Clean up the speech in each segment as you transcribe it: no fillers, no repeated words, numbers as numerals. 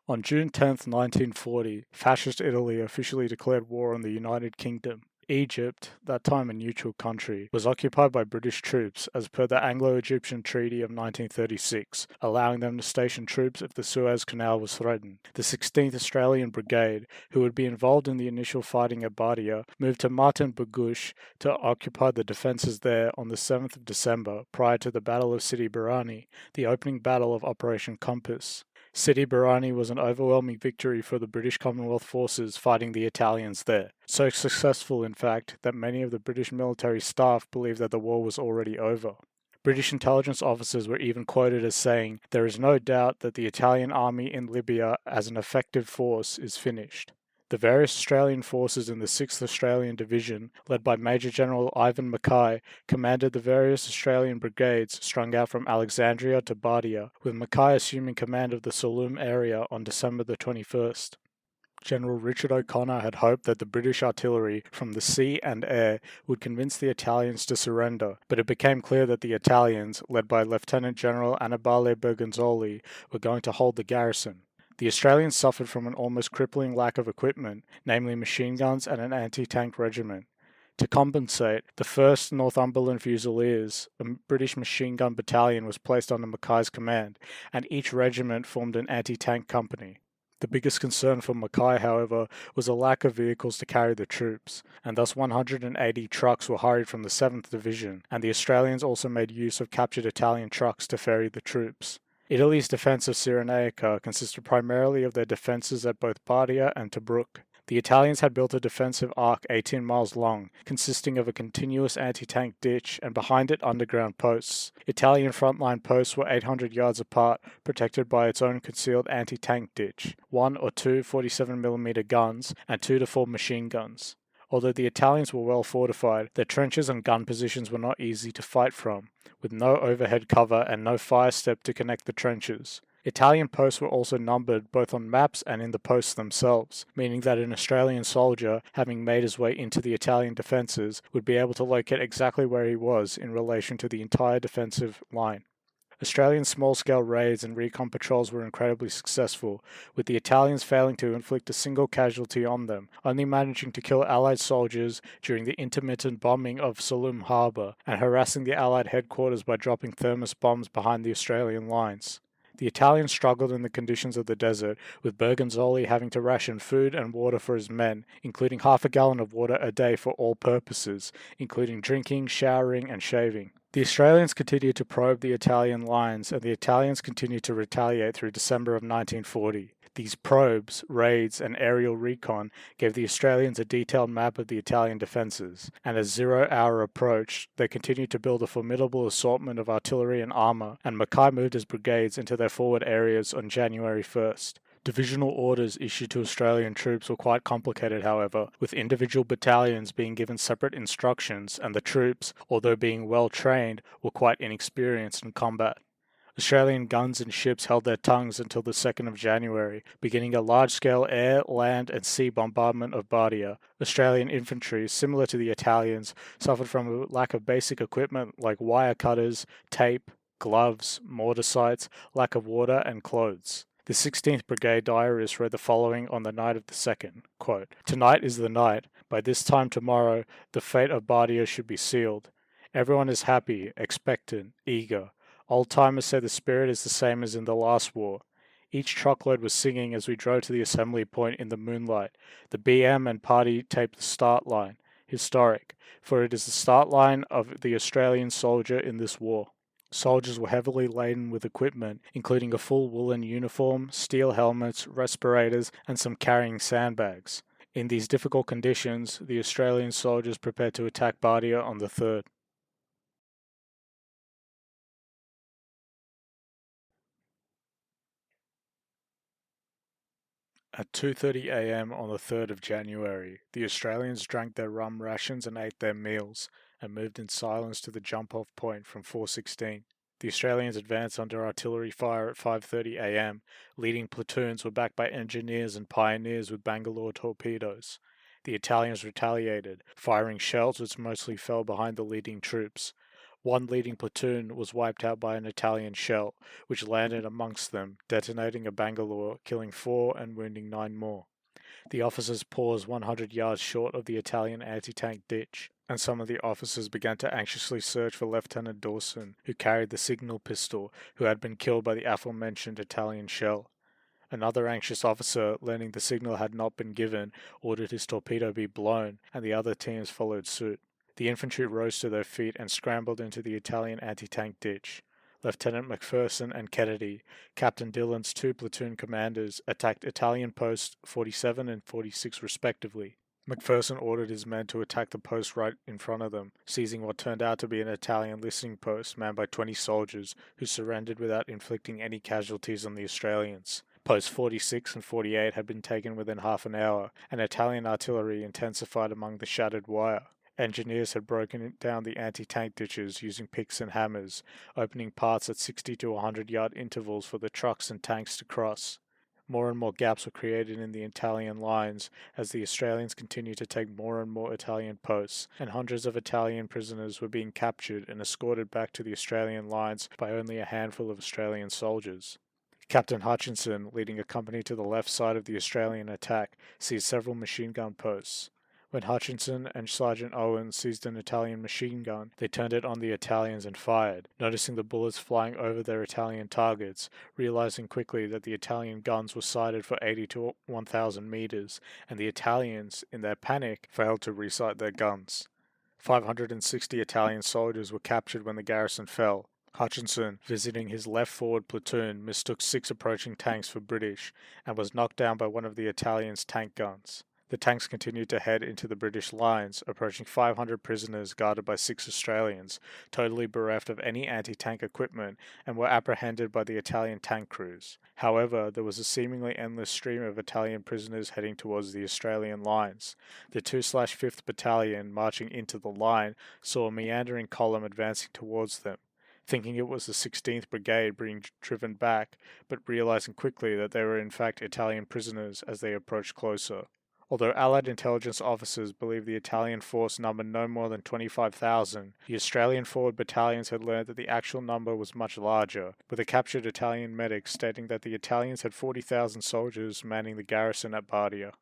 On June 10, 1940, Fascist Italy officially declared war on the United Kingdom. Egypt, that time a neutral country, was occupied by British troops as per the Anglo-Egyptian Treaty of 1936, allowing them to station troops if the Suez Canal was threatened. The 16th Australian Brigade, who would be involved in the initial fighting at Bardia, moved to Martin Bargush to occupy the defences there on the 7th of December prior to the Battle of Sidi Barrani, the opening battle of Operation Compass. Sidi Barrani was an overwhelming victory for the British Commonwealth forces fighting the Italians there. So successful, in fact, that many of the British military staff believed that the war was already over. British intelligence officers were even quoted as saying, "There is no doubt that the Italian army in Libya as an effective force is finished." The various Australian forces in the 6th Australian Division, led by Major General Ivan Mackay, commanded the various Australian brigades strung out from Alexandria to Bardia, with Mackay assuming command of the Saloum area on December the 21st. General Richard O'Connor had hoped that the British artillery from the sea and air would convince the Italians to surrender, but it became clear that the Italians, led by Lieutenant General Annibale Bergonzoli, were going to hold the garrison. The Australians suffered from an almost crippling lack of equipment, namely machine guns and an anti-tank regiment. To compensate, the 1st Northumberland Fusiliers, a British machine gun battalion, was placed under Mackay's command, and each regiment formed an anti-tank company. The biggest concern for Mackay, however, was a lack of vehicles to carry the troops, and thus 180 trucks were hired from the 7th Division, and the Australians also made use of captured Italian trucks to ferry the troops. Italy's defence of Cyrenaica consisted primarily of their defences at both Bardia and Tobruk. The Italians had built a defensive arc 18 miles long, consisting of a continuous anti-tank ditch and behind it underground posts. Italian frontline posts were 800 yards apart, protected by its own concealed anti-tank ditch, 1 or 2 47mm guns, and 2 to 4 machine guns. Although the Italians were well fortified, their trenches and gun positions were not easy to fight from, with no overhead cover and no fire step to connect the trenches. Italian posts were also numbered both on maps and in the posts themselves, meaning that an Australian soldier, having made his way into the Italian defences, would be able to locate exactly where he was in relation to the entire defensive line. Australian small-scale raids and recon patrols were incredibly successful, with the Italians failing to inflict a single casualty on them, only managing to kill Allied soldiers during the intermittent bombing of Saloum harbour, and harassing the Allied headquarters by dropping thermos bombs behind the Australian lines. The Italians struggled in the conditions of the desert, with Bergonzoli having to ration food and water for his men, including half a gallon of water a day for all purposes, including drinking, showering, and shaving. The Australians continued to probe the Italian lines, and the Italians continued to retaliate through December of 1940. These probes, raids, and aerial recon gave the Australians a detailed map of the Italian defences, and as 0 hour approached, they continued to build a formidable assortment of artillery and armour, and Mackay moved his brigades into their forward areas on January 1st. Divisional orders issued to Australian troops were quite complicated, however, with individual battalions being given separate instructions, and the troops, although being well trained, were quite inexperienced in combat. Australian guns and ships held their tongues until the 2nd of January, beginning a large-scale air, land and sea bombardment of Bardia. Australian infantry, similar to the Italians, suffered from a lack of basic equipment like wire cutters, tape, gloves, mortar sights, lack of water and clothes. The 16th Brigade diarist read the following on the night of the 2nd, quote, "Tonight is the night. By this time tomorrow, the fate of Bardia should be sealed. Everyone is happy, expectant, eager. Old-timers say the spirit is the same as in the last war. Each truckload was singing as we drove to the assembly point in the moonlight. The BM and party taped the start line. Historic, for it is the start line of the Australian soldier in this war." Soldiers were heavily laden with equipment, including a full woolen uniform, steel helmets, respirators, and some carrying sandbags. In these difficult conditions, the Australian soldiers prepared to attack Bardia on the 3rd. At 2:30 a.m. on the 3rd of January, the Australians drank their rum rations and ate their meals, and moved in silence to the jump-off point from 416. The Australians advanced under artillery fire at 5:30 a.m. Leading platoons were backed by engineers and pioneers with Bangalore torpedoes. The Italians retaliated, firing shells which mostly fell behind the leading troops. One leading platoon was wiped out by an Italian shell, which landed amongst them, detonating a Bangalore, killing 4 and wounding 9 more. The officers paused 100 yards short of the Italian anti-tank ditch, and some of the officers began to anxiously search for Lieutenant Dawson, who carried the signal pistol, who had been killed by the aforementioned Italian shell. Another anxious officer, learning the signal had not been given, ordered his torpedo be blown, and the other teams followed suit. The infantry rose to their feet and scrambled into the Italian anti-tank ditch. Lieutenant McPherson and Kennedy, Captain Dillon's 2 platoon commanders, attacked Italian posts 47 and 46 respectively. McPherson ordered his men to attack the post right in front of them, seizing what turned out to be an Italian listening post manned by 20 soldiers, who surrendered without inflicting any casualties on the Australians. Posts 46 and 48 had been taken within half an hour, and Italian artillery intensified among the shattered wire. Engineers had broken down the anti-tank ditches using picks and hammers, opening parts at 60 to 100-yard intervals for the trucks and tanks to cross. More and more gaps were created in the Italian lines as the Australians continued to take more and more Italian posts, and hundreds of Italian prisoners were being captured and escorted back to the Australian lines by only a handful of Australian soldiers. Captain Hutchinson, leading a company to the left side of the Australian attack, seized several machine gun posts. When Hutchinson and Sergeant Owen seized an Italian machine gun, they turned it on the Italians and fired, noticing the bullets flying over their Italian targets, realizing quickly that the Italian guns were sighted for 80 to 1,000 meters, and the Italians, in their panic, failed to resight their guns. 560 Italian soldiers were captured when the garrison fell. Hutchinson, visiting his left forward platoon, mistook 6 approaching tanks for British, and was knocked down by one of the Italians' tank guns. The tanks continued to head into the British lines, approaching 500 prisoners guarded by 6 Australians, totally bereft of any anti-tank equipment, and were apprehended by the Italian tank crews. However, there was a seemingly endless stream of Italian prisoners heading towards the Australian lines. The 2/5th Battalion, marching into the line, saw a meandering column advancing towards them, thinking it was the 16th Brigade being driven back, but realizing quickly that they were in fact Italian prisoners as they approached closer. Although Allied intelligence officers believed the Italian force numbered no more than 25,000, the Australian forward battalions had learned that the actual number was much larger, with a captured Italian medic stating that the Italians had 40,000 soldiers manning the garrison at Bardia.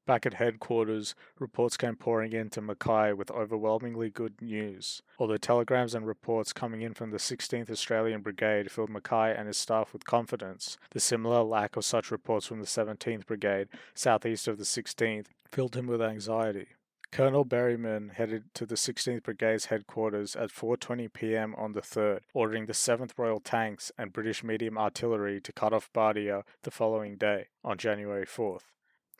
Back at headquarters, reports came pouring in to Mackay with overwhelmingly good news. Although telegrams and reports coming in from the 16th Australian Brigade filled Mackay and his staff with confidence, the similar lack of such reports from the 17th Brigade, southeast of the 16th, filled him with anxiety. Colonel Berryman headed to the 16th Brigade's headquarters at 4:20 p.m. on the 3rd, ordering the 7th Royal Tanks and British medium artillery to cut off Bardia the following day, on January 4th.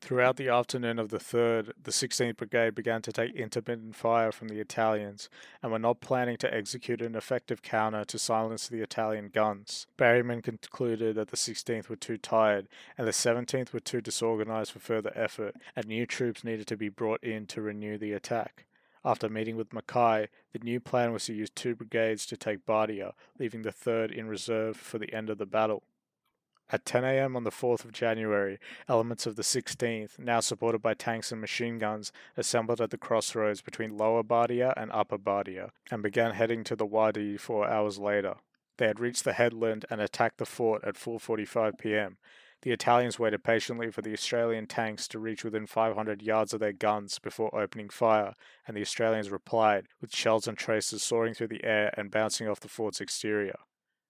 Throughout the afternoon of the 3rd, the 16th Brigade began to take intermittent fire from the Italians, and were not planning to execute an effective counter to silence the Italian guns. Berryman concluded that the 16th were too tired, and the 17th were too disorganized for further effort, and new troops needed to be brought in to renew the attack. After meeting with Mackay, the new plan was to use 2 brigades to take Bardia, leaving the 3rd in reserve for the end of the battle. At 10 a.m. on the 4th of January, elements of the 16th, now supported by tanks and machine guns, assembled at the crossroads between Lower Bardia and Upper Bardia, and began heading to the Wadi 4 hours later. They had reached the headland and attacked the fort at 4:45 p.m. The Italians waited patiently for the Australian tanks to reach within 500 yards of their guns before opening fire, and the Australians replied, with shells and traces soaring through the air and bouncing off the fort's exterior.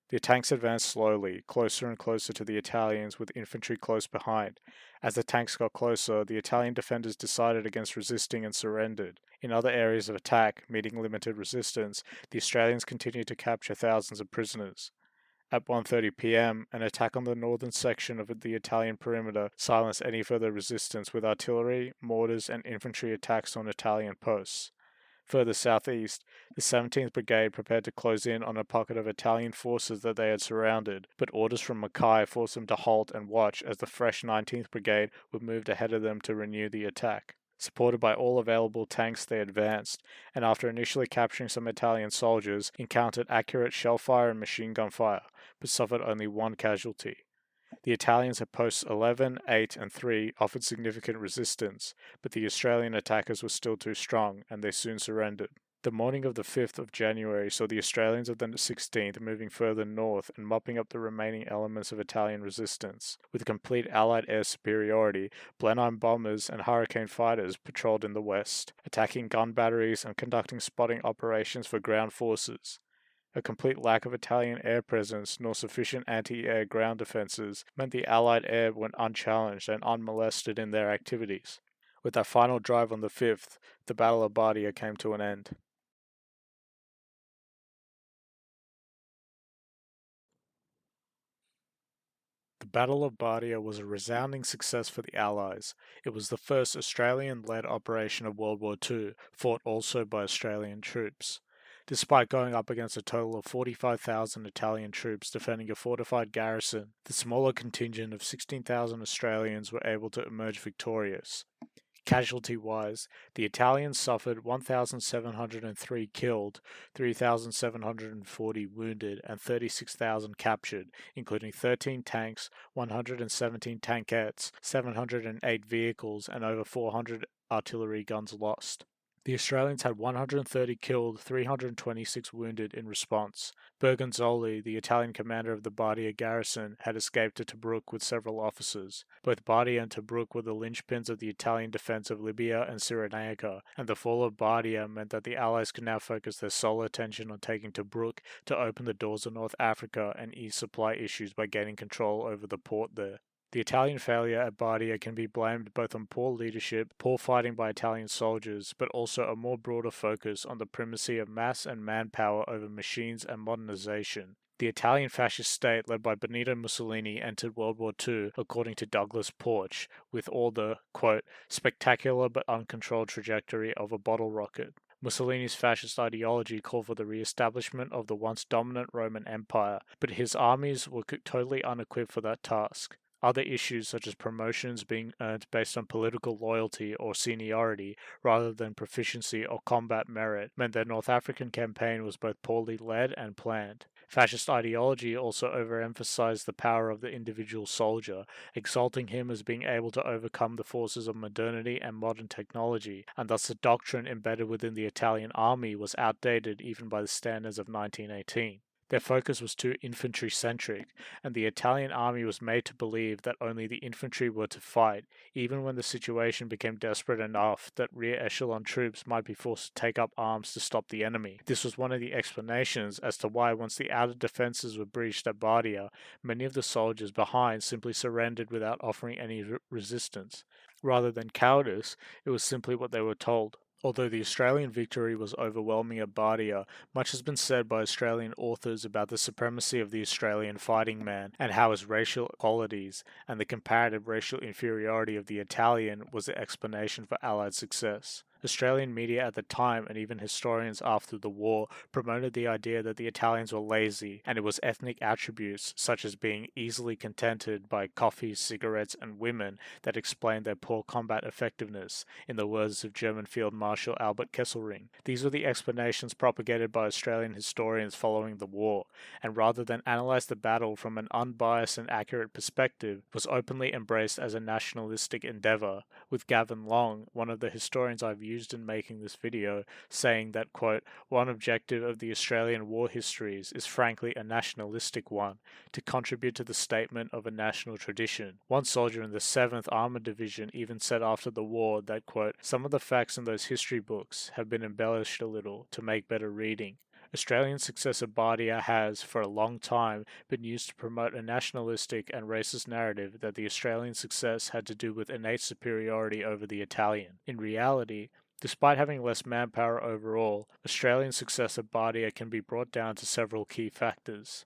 The tanks advanced slowly, closer and closer to the Italians, with infantry close behind. As the tanks got closer, the Italian defenders decided against resisting and surrendered. In other areas of attack, meeting limited resistance, the Australians continued to capture thousands of prisoners. At 1:30 p.m., an attack on the northern section of the Italian perimeter silenced any further resistance with artillery, mortars, and infantry attacks on Italian posts. Further southeast, the 17th Brigade prepared to close in on a pocket of Italian forces that they had surrounded, but orders from Mackay forced them to halt and watch as the fresh 19th Brigade would move ahead of them to renew the attack. Supported by all available tanks, they advanced, and after initially capturing some Italian soldiers, encountered accurate shell fire and machine gun fire, but suffered only 1 casualty. The Italians at posts 11, 8, and 3 offered significant resistance, but the Australian attackers were still too strong, and they soon surrendered. The morning of the 5th of January saw the Australians of the 16th moving further north and mopping up the remaining elements of Italian resistance. With complete Allied air superiority, Blenheim bombers and Hurricane fighters patrolled in the west, attacking gun batteries and conducting spotting operations for ground forces. A complete lack of Italian air presence nor sufficient anti-air ground defences meant the Allied air went unchallenged and unmolested in their activities. With that final drive on the 5th, the Battle of Bardia came to an end. The Battle of Bardia was a resounding success for the Allies. It was the first Australian-led operation of World War II, fought also by Australian troops. Despite going up against a total of 45,000 Italian troops defending a fortified garrison, the smaller contingent of 16,000 Australians were able to emerge victorious. Casualty-wise, the Italians suffered 1,703 killed, 3,740 wounded, and 36,000 captured, including 13 tanks, 117 tankettes, 708 vehicles, and over 400 artillery guns lost. The Australians had 130 killed, 326 wounded in response. Bergonzoli, the Italian commander of the Bardia garrison, had escaped to Tobruk with several officers. Both Bardia and Tobruk were the linchpins of the Italian defence of Libya and Cyrenaica, and the fall of Bardia meant that the Allies could now focus their sole attention on taking Tobruk to open the doors of North Africa and ease supply issues by gaining control over the port there. The Italian failure at Bardia can be blamed both on poor leadership, poor fighting by Italian soldiers, but also a more broader focus on the primacy of mass and manpower over machines and modernization. The Italian fascist state led by Benito Mussolini entered World War II, according to Douglas Porch, with all the, quote, spectacular but uncontrolled trajectory of a bottle rocket. Mussolini's fascist ideology called for the re-establishment of the once dominant Roman Empire, but his armies were totally unequipped for that task. Other issues such as promotions being earned based on political loyalty or seniority rather than proficiency or combat merit meant their North African campaign was both poorly led and planned. Fascist ideology also overemphasized the power of the individual soldier, exalting him as being able to overcome the forces of modernity and modern technology, and thus the doctrine embedded within the Italian army was outdated even by the standards of 1918. Their focus was too infantry-centric, and the Italian army was made to believe that only the infantry were to fight, even when the situation became desperate enough that rear echelon troops might be forced to take up arms to stop the enemy. This was one of the explanations as to why once the outer defences were breached at Bardia, many of the soldiers behind simply surrendered without offering any resistance. Rather than cowardice, it was simply what they were told. Although the Australian victory was overwhelming at Bardia, much has been said by Australian authors about the supremacy of the Australian fighting man and how his racial qualities and the comparative racial inferiority of the Italian was the explanation for Allied success. Australian media at the time and even historians after the war promoted the idea that the Italians were lazy, and it was ethnic attributes such as being easily contented by coffee, cigarettes, and women that explained their poor combat effectiveness, in the words of German Field Marshal Albert Kesselring. These were the explanations propagated by Australian historians following the war, and rather than analyse the battle from an unbiased and accurate perspective, was openly embraced as a nationalistic endeavour, with Gavin Long, one of the historians I've used in making this video, saying that, quote, one objective of the Australian war histories is frankly a nationalistic one, to contribute to the statement of a national tradition. One soldier in the 7th Armoured Division even said after the war that, quote, some of the facts in those history books have been embellished a little to make better reading. Australian success at Bardia has, for a long time, been used to promote a nationalistic and racist narrative that the Australian success had to do with innate superiority over the Italian. In reality, despite having less manpower overall, Australian success at Bardia can be brought down to several key factors.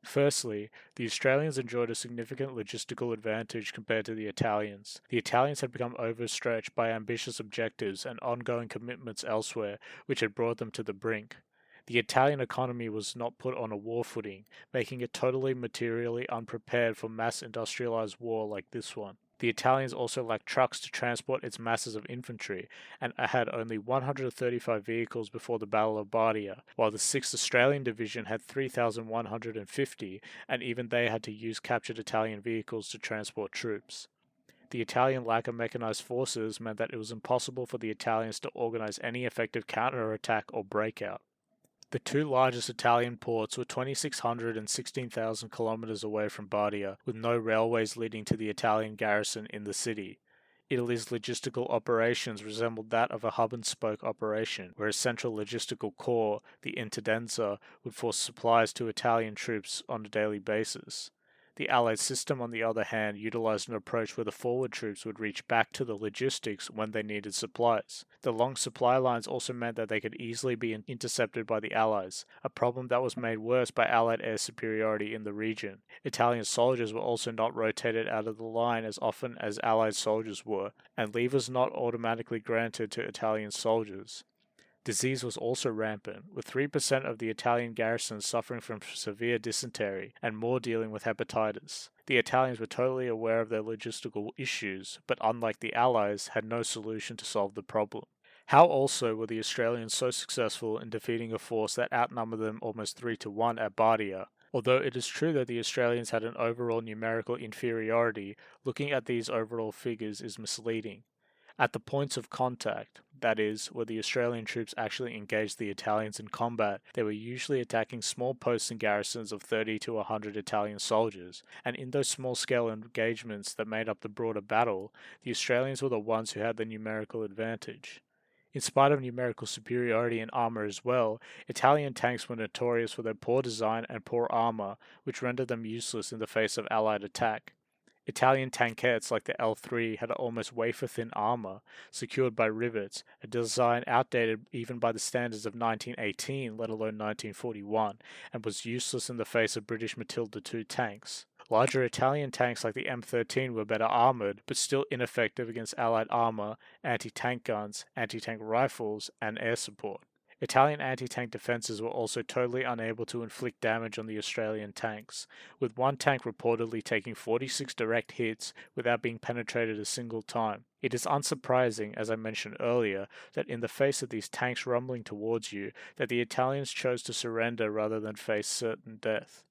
Firstly, the Australians enjoyed a significant logistical advantage compared to the Italians. The Italians had become overstretched by ambitious objectives and ongoing commitments elsewhere, which had brought them to the brink. The Italian economy was not put on a war footing, making it totally materially unprepared for mass industrialized war like this one. The Italians also lacked trucks to transport its masses of infantry, and had only 135 vehicles before the Battle of Bardia, while the 6th Australian Division had 3,150, and even they had to use captured Italian vehicles to transport troops. The Italian lack of mechanized forces meant that it was impossible for the Italians to organize any effective counterattack or breakout. The two largest Italian ports were 2,600 and 16,000 kilometers away from Bardia, with no railways leading to the Italian garrison in the city. Italy's logistical operations resembled that of a hub-and-spoke operation, where a central logistical core, the Intendenza, would force supplies to Italian troops on a daily basis. The Allied system, on the other hand, utilized an approach where the forward troops would reach back to the logistics when they needed supplies. The long supply lines also meant that they could easily be intercepted by the Allies, a problem that was made worse by Allied air superiority in the region. Italian soldiers were also not rotated out of the line as often as Allied soldiers were, and leave was not automatically granted to Italian soldiers. Disease was also rampant, with 3% of the Italian garrison suffering from severe dysentery and more dealing with hepatitis. The Italians were totally aware of their logistical issues, but unlike the Allies, had no solution to solve the problem. How also were the Australians so successful in defeating a force that outnumbered them almost 3-1 at Bardia? Although it is true that the Australians had an overall numerical inferiority, looking at these overall figures is misleading. At the points of contact, that is, where the Australian troops actually engaged the Italians in combat, they were usually attacking small posts and garrisons of 30 to 100 Italian soldiers, and in those small-scale engagements that made up the broader battle, the Australians were the ones who had the numerical advantage. In spite of numerical superiority in armour as well, Italian tanks were notorious for their poor design and poor armour, which rendered them useless in the face of Allied attack. Italian tankettes like the L3 had almost wafer-thin armour, secured by rivets, a design outdated even by the standards of 1918, let alone 1941, and was useless in the face of British Matilda II tanks. Larger Italian tanks like the M13 were better armoured, but still ineffective against Allied armour, anti-tank guns, anti-tank rifles, and air support. Italian anti-tank defences were also totally unable to inflict damage on the Australian tanks, with one tank reportedly taking 46 direct hits without being penetrated a single time. It is unsurprising, as I mentioned earlier, that in the face of these tanks rumbling towards you, that the Italians chose to surrender rather than face certain death.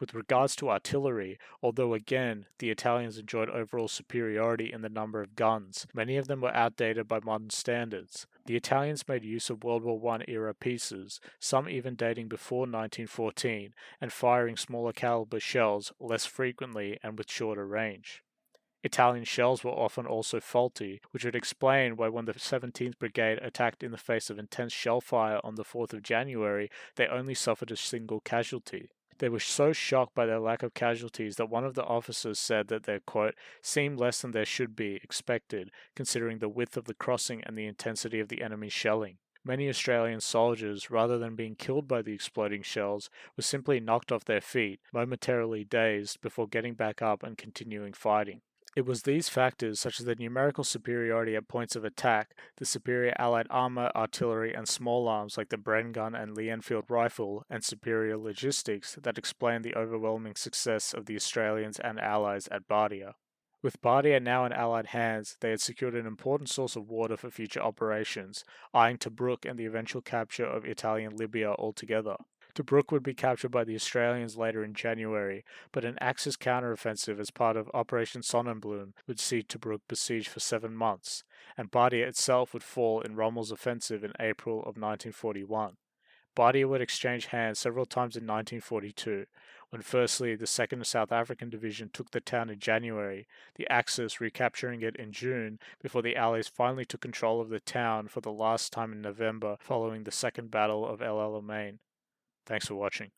With regards to artillery, although again the Italians enjoyed overall superiority in the number of guns, many of them were outdated by modern standards. The Italians made use of World War I era pieces, some even dating before 1914, and firing smaller caliber shells less frequently and with shorter range. Italian shells were often also faulty, which would explain why when the 17th Brigade attacked in the face of intense shell fire on the 4th of January, they only suffered a single casualty. They were so shocked by their lack of casualties that one of the officers said that their, quote, seemed less than there should be expected, considering the width of the crossing and the intensity of the enemy's shelling. Many Australian soldiers, rather than being killed by the exploding shells, were simply knocked off their feet, momentarily dazed, before getting back up and continuing fighting. It was these factors, such as the numerical superiority at points of attack, the superior Allied armour, artillery, and small arms like the Bren gun and Lee Enfield rifle, and superior logistics, that explained the overwhelming success of the Australians and Allies at Bardia. With Bardia now in Allied hands, they had secured an important source of water for future operations, eyeing Tobruk and the eventual capture of Italian Libya altogether. Tobruk would be captured by the Australians later in January, but an Axis counteroffensive as part of Operation Sonnenblume would see Tobruk besieged for 7 months, and Bardia itself would fall in Rommel's offensive in April of 1941. Bardia would exchange hands several times in 1942, when firstly the 2nd South African Division took the town in January, the Axis recapturing it in June, before the Allies finally took control of the town for the last time in November following the Second Battle of El Alamein. Thanks for watching.